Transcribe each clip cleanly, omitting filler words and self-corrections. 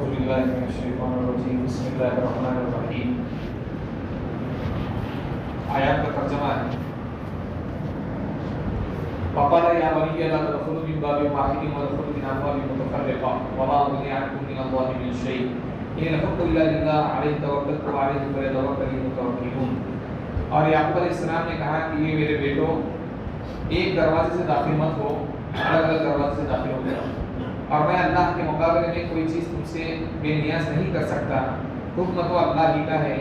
بالله من الشیطان الرجیم بسم اللہ الرحمن الرحیم۔ آیات کا ترجمہ ہے وقال يا بني لا تدخلوا من باب واحد وادخلوا من ابواب متفرقه وما اغني عنكم من الله من شيء ان الحكم الا لله عليه توكلت وعليه فليتوكل المتوكلون۔ اور یعقوب علیہ السلام نے کہا کہ یہ میرے بیٹو ایک دروازے سے داخل مت ہو، الگ الگ دروازے سے داخل ہو جاؤ، اور میں اللہ کے مقابلے میں کوئی چیز تم سے بے نیاز نہیں کر سکتا، حکم تو اللہ ہی کا ہے،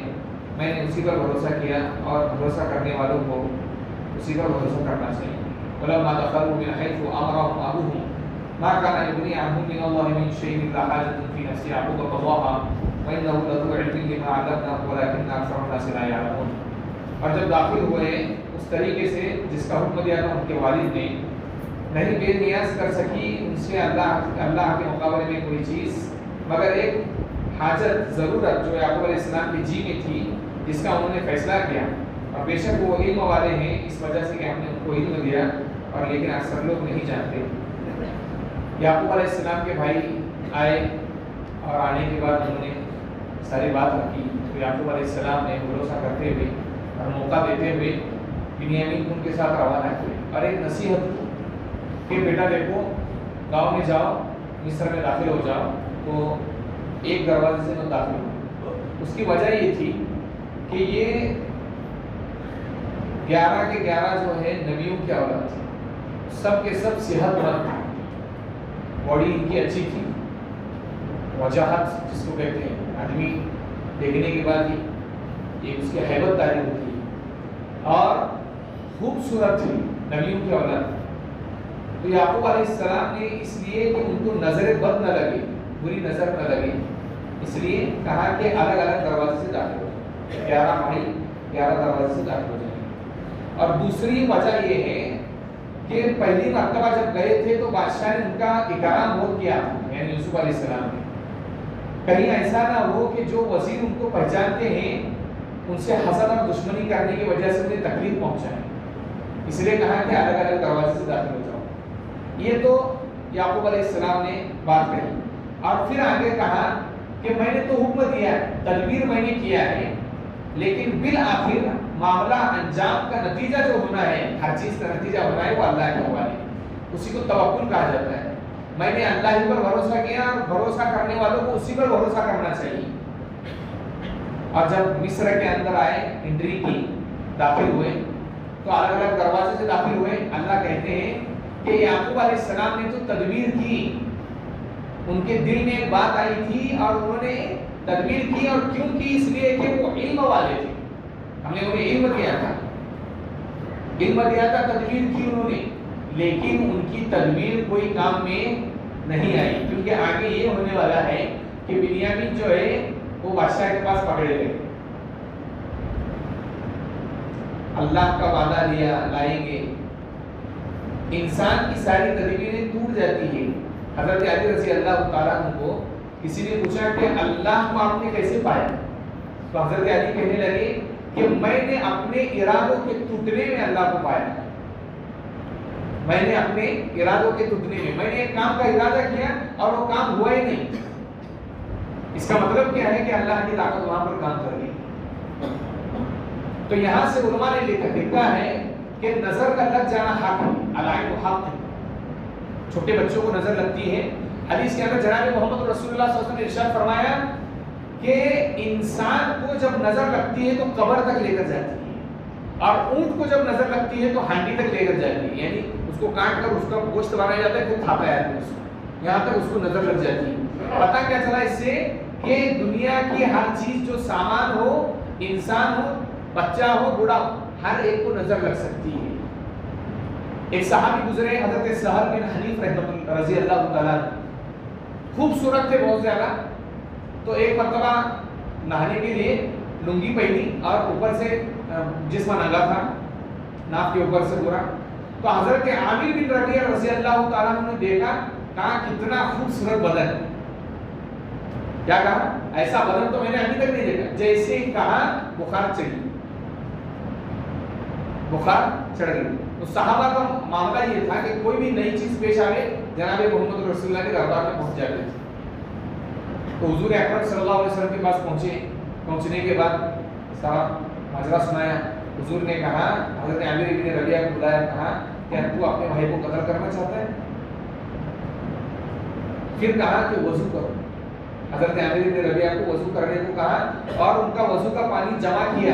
میں نے اسی پر بھروسہ کیا اور بھروسہ کرنے والوں کو اسی پر بھروسہ کرنا چاہیے۔ ولما دخلوا من حيث امرهم ابوهم ما كان يغني عنهم من الله من شيء الا حاجة في نفس يعقوب قضاها وانه لذو علم لما علمناه ولكن اكثر الناس لا يعلمون۔ اور جب داخل ہوئے اس طریقے سے جس کا حکم دیا تھا ان کے والد نے، نہیں بے نیاز کر سکی ان سے اللہ کے مقابلے میں کوئی چیز مگر ایک حاجت ضرورت جو یعقوب علیہ السلام کے جی میں تھی، جس کا انہوں نے فیصلہ کیا، اور بے شک وہ علم والے ہیں اس وجہ سے کہ ہم نے ان کو علم دیا، اور لیکن اکثر لوگ نہیں جانتے۔ یعقوب علیہ السلام کے بھائی آئے اور آنے کے بعد انہوں نے ساری بات رکھی، تو یعقوب علیہ السلام نے بھروسہ کرتے ہوئے اور موقع دیتے ہوئے بنیامین ان کے ساتھ روانہ کیے اور ایک نصیحت کہ بیٹا دیکھو گاؤں میں جاؤ، مصر میں داخل ہو جاؤ تو ایک دروازے سے مت داخل ہو۔ اس کی وجہ یہ تھی کہ یہ 11 کے 11 جو ہے نبیوں کی اولاد تھی، سب کے سب صحت مند، باڈی ان کی اچھی تھی، وجاہت جس کو کہتے ہیں، آدمی دیکھنے کے بعد ہی ایک اس کی ہیبت داری ہوتی ہے، اور خوبصورت تھی، نبیوں کی اولاد۔ تو یعقوب علیہ السلام نے اس لیے کہ ان کو نظر بد نہ لگے، بری نظر نہ لگے، اس لیے کہا کہ الگ الگ دروازے سے داخل ہو جائیں، 11 بھائی 11 دروازے سے داخل ہو جائیں۔ اور دوسری وجہ یہ ہے کہ پہلی مرتبہ جب گئے تھے تو بادشاہ نے ان کا اکرام بہت کیا، یعنی یوسف علیہ السلام نے، کہیں ایسا نہ ہو کہ جو وزیر ان کو پہچانتے ہیں ان سے حسد اور دشمنی کرنے کی وجہ سے انہیں تکلیف پہنچائے، اس لیے کہا کہ الگ الگ دروازے سے داخل ہو جاؤ۔ یہ تو یعقوب علیہ السلام نے بات کہی، اور پھر آگے کہا کہ میں نے تو حکم دیا ہے، تدبیر میں نے کیا ہے، لیکن بالآخر معاملہ انجام کا نتیجہ جو ہونا ہے، ہر چیز کا نتیجہ ہونا ہے وہ اللہ کے حوالے، اسی کو توکل کہا جاتا ہے۔ میں نے اللہ ہی پر بھروسہ کیا، اور بھروسہ کرنے والوں کو اسی پر بھروسہ کرنا چاہیے۔ اور جب مصر کے اندر آئے، انٹری کی، داخل ہوئے تو الگ الگ دروازے سے داخل ہوئے۔ اللہ کہتے ہیں کہ یعقوب علیہ السلام نے تو تدبیر کی، ان کے دل میں ایک بات آئی تھی اور انہوں نے تدبیر کی، اور کیوں کی؟ اس لیے کہ وہ علم والے تھے، ہم نے انہیں علم دیا تھا، تدبیر کی انہوں نے، لیکن ان کی تدبیر کوئی کام میں نہیں آئی، کیونکہ آگے یہ ہونے والا ہے کہ بنیامین جو ہے وہ بادشاہ کے پاس پکڑے گئے، اللہ کا وعدہ لیا لائیں گے، انسان کی ساری تدبیریں ٹوٹ جاتی ہیں۔ حضرت علی رضی اللہ تعالیٰ عنہ کو کسی نے پوچھا کہ اللہ کو آپ نے کیسے پایا؟ تو حضرت علی کہنے لگے کہ میں نے اپنے ارادوں کے ٹوٹنے میں اللہ کو پایا، میں نے اپنے ارادوں کے ٹوٹنے میں ایک کام کا ارادہ کیا اور وہ کام ہوا ہی نہیں، اس کا مطلب کیا ہے کہ اللہ کی طاقت وہاں پر کام کر رہی ہے۔ تو یہاں سے علماء نے لکھا ہے کہ نظر کا لگ جانا حق ہے، العین حق ہے، چھوٹے بچوں کو نظر لگتی ہے۔ حدیث کے اندر جناب محمد رسول اللہ صلی اللہ علیہ وسلم نے ارشاد فرمایا کہ انسان کو جب نظر لگتی ہے تو قبر تک لے کر جاتی ہے، اور اونٹ کو جب نظر لگتی ہے تو ہانڈی تک لے کر جاتی ہے، یعنی اس کو کاٹ کر اس کا گوشت بنایا جاتا ہے، پھر کھاتا ہے آدمی اس کو، یہاں تک اس کو نظر لگ جاتی ہے۔ پتہ کیا چلا اس سے کہ دنیا کی ہر چیز جو سامان ہو، انسان ہو، بچہ ہو، بوڑھا ہو، ہر ایک کو نظر لگ سکتی ہے۔ ایک صحابی گزرے حضرت سہل بن حنیف رضی اللہ تعالیٰ، خوبصورت تھے بہت زیادہ، تو ایک مرتبہ نہانے کے لیے لنگی پہنی اور اوپر سے جسم ننگا تھا، ناف کے اوپر سے پورا، تو حضرت عامر بن ربیعہ رضی اللہ تعالیٰ نے دیکھا، کہا کتنا خوبصورت بدن، کیا کہا؟ ایسا بدن تو میں نے ابھی تک نہیں دیکھا۔ جیسے ہی کہا بخار چڑھ گئی۔ تو صحابہ کا معاملہ یہ تھا کہ کوئی بھی نئی چیز پیش آئے جناب محمد رسول اللہ کے دربار میں پہنچ جاتے تھے، تو حضور اکرم صلی اللہ علیہ وسلم کے پاس پہنچے. پہنچنے کے بعد سارا ماجرا سنایا. حضور نے کہا, حضرت عامر ابن ربیعہ کو بلایا, کہا کیا تو اپنے بھائی کو قتل کرنا چاہتا ہے؟ پھر کہا کہ وضو کرو. حضرت عامر ابن ربیعہ کو وضو کرنے کو کہا اور ان کا وضو کا پانی جمع کیا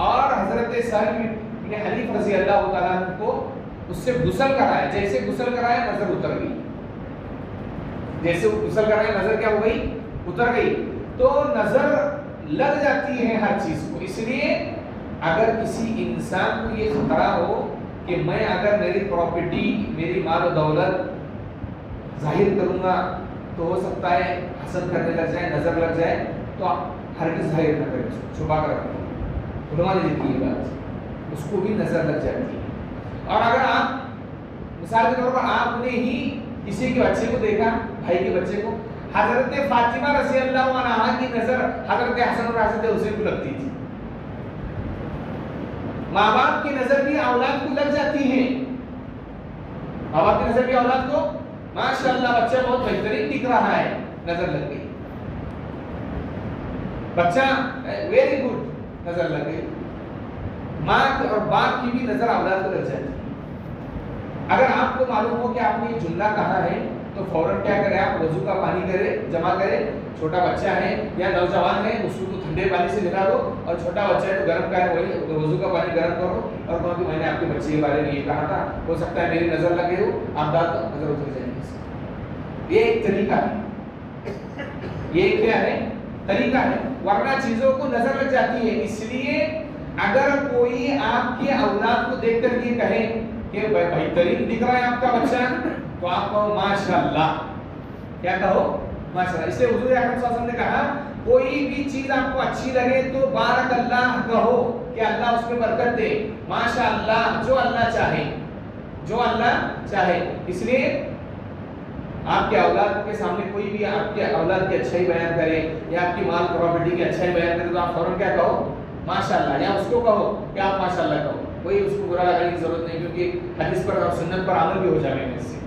اور حضرت سہل بن حنیف رضی اللہ تعالیٰ عنہ کو اس سے غسل کرایا. جیسے غسل کرایا نظر اتر گئی. جیسے غسل کرایا نظر کیا ہو گئی؟ اتر گئی. تو نظر لگ جاتی ہے ہر چیز کو. اس لیے اگر کسی انسان کو یہ خطرہ ہو کہ میں اگر میری پراپرٹی, میری مال و دولت ظاہر کروں گا تو ہو سکتا ہے حسد کرنے لگ جائے, نظر لگ جائے, تو آپ ہرگز ظاہر نہ کریں, چھپا کر رکھیں. علماء نے لکھی یہ بات, اس کو بھی نظر لگ جاتی ہے. اور اگر آپ مثال کے طور پر آپ نے ہی کسی کے بچے کو دیکھا, بھائی کے بچے کو, حضرت فاطمہ رضی اللہ عنہا کی نظر حضرت حسن اور حضرت حسین کو لگتی تھی. ماں باپ کی نظر بھی اولاد کو لگ جاتی ہے. ماں باپ کی نظر بھی اولاد کو, ماشاءاللہ بچہ بہت بہترین دکھ رہا ہے, نظر لگ گئی. بچہ ویری گڈ, نظر لگ گئی. ماں اور باپ کی بھی نظر اولاد کو لگ جاتی ہے. اگر آپ کو معلوم ہو کہ آپ نے یہ جملہ کہا ہے تو فوراً کیا کرے, آپ وضو کا پانی کرے, جمع کرے. چھوٹا بچہ ہے یا نوجوان ہے اس کو ٹھنڈے پانی سے نہلا دو, اور چھوٹا بچہ ہے تو گرم کا ہے وہی وضو کا پانی گرم کرو اور کہو کہ میں نے آپ کے بچے کے بارے میں یہ کہا تھا, ہو سکتا ہے میری نظر لگے ہو, آپ ڈال دو, نظر اتر جائے گی. یہ ایک طریقہ ہے, یہ کیا ہے, طریقہ ہے. ورنہ چیزوں کو نظر لگ جاتی ہے. اس لیے اگر کوئی آپ کے اولاد کو دیکھ کر یہ کہے کہ بہترین دکھ رہا ہے آپ کا بچہ, تو آپ کہو ماشاءاللہ. کیا کہو؟ ماشاءاللہ. اس لیے حضور اکرم صلی اللہ علیہ وسلم نے کہا کوئی بھی چیز آپ کو اچھی لگے تو بارک اللہ کہو کہ اللہ اس میں برکت دے. ماشاءاللہ, جو اللہ چاہے, جو اللہ چاہے. اس لیے آپ کے اولاد کے سامنے کوئی بھی آپ کے اولاد کی اچھائی بیان کرے یا آپ کی مال پراپرٹی کی اچھائی بیان کرے تو آپ فوراً کیا کہو؟ ماشاءاللہ. یا اس کو کہو کہ آپ ماشاءاللہ کہو. کوئی اس کو برا لگانے کی ضرورت نہیں, کیونکہ حدیث پر اور سنت پر عمل بھی ہو جائے گا اس سے.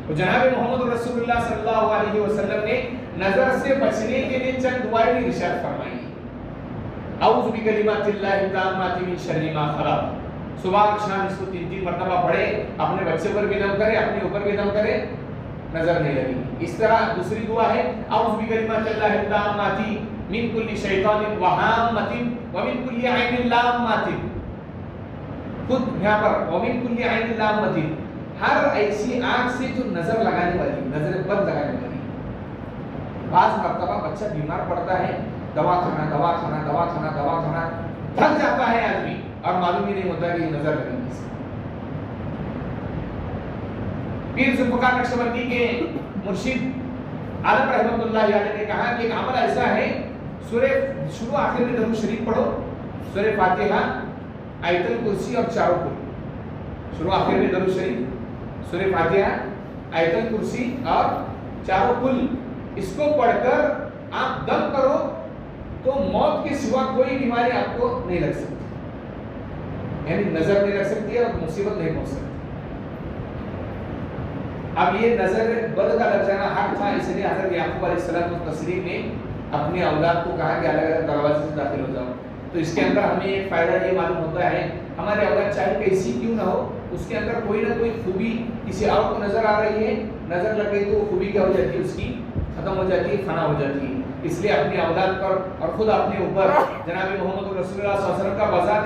تو جناب محمد رسول اللہ صلی اللہ علیہ وسلم نے نظر سے بچنے کے لیے چند دعائیں بھی ارشاد فرمائی. اعوذ بکلمات اللہ التامات من شر ما خلق. صبح اور شام اس کو 3 مرتبہ پڑھے, اپنے بچے پر بھی دم کرے, اپنے اوپر بھی دم کرے, نظر نہیں لگی. اس طرح دوسری دعا ہے اعوذ بکلمات اللہ التامات من کل شیطان وہامۃ ومن کل عین لامۃ. خود یہاں پر ومن کل عین لامۃ, ہر ایسی آنکھ سے جو نظر لگانے والی, نظر بد لگانے والی. بعض مرتبہ بچہ بیمار پڑتا ہے, دواخانہ دواخانہ دواخانہ دواخانہ, تھک جاتا ہے آدمی اور معلوم ہی نہیں ہوتا کہ یہ نظر لگنے سے. پیر ذوالفقار نقشبندی کے مرشد عالم رحمۃ اللہ علیہ نے کہا کہ ایک عمل ایسا ہے, سورہ شروع آخر میں درود شریف پڑھو, سورہ فاتحہ, آیت الکرسی اور چاروں کل. شروع آخر میں درود شریف, سورہ فاتحہ, آیت الکرسی اور چاروں کل. اس کو پڑھ کر آپ دم کرو تو موت کے سوا کوئی بیماری آپ کو نہیں لگ سکتی, یعنی نظر نہیں لگ سکتی اور مصیبت نہیں پہنچ سکتی. اب یہ نظر بد کا لگ جانا حق تھا, اس لیے حضرت یعقوب علیہ السلام تسلیم نے اپنے اولاد کو کہا کہ الگ الگ دروازے سے داخل ہو جاؤ. تو اس کے اندر ہمیں ایک فائدہ یہ معلوم ہوتا ہے, ہمارے اولاد چاہے کیسی کیوں نہ ہو, اس کے اندر کوئی نہ کوئی خوبی کسی اور کو نظر آ رہی ہے, نظر لگ گئی تو وہ خوبی کیا ہو جاتی ہے, اس کی ختم ہو جاتی ہے, فنا ہو جاتی ہے. اس لیے اپنے اولاد پر اور خود اپنے اوپر جناب محمد رسول اللہ صلی اللہ علیہ وسلم کا بذات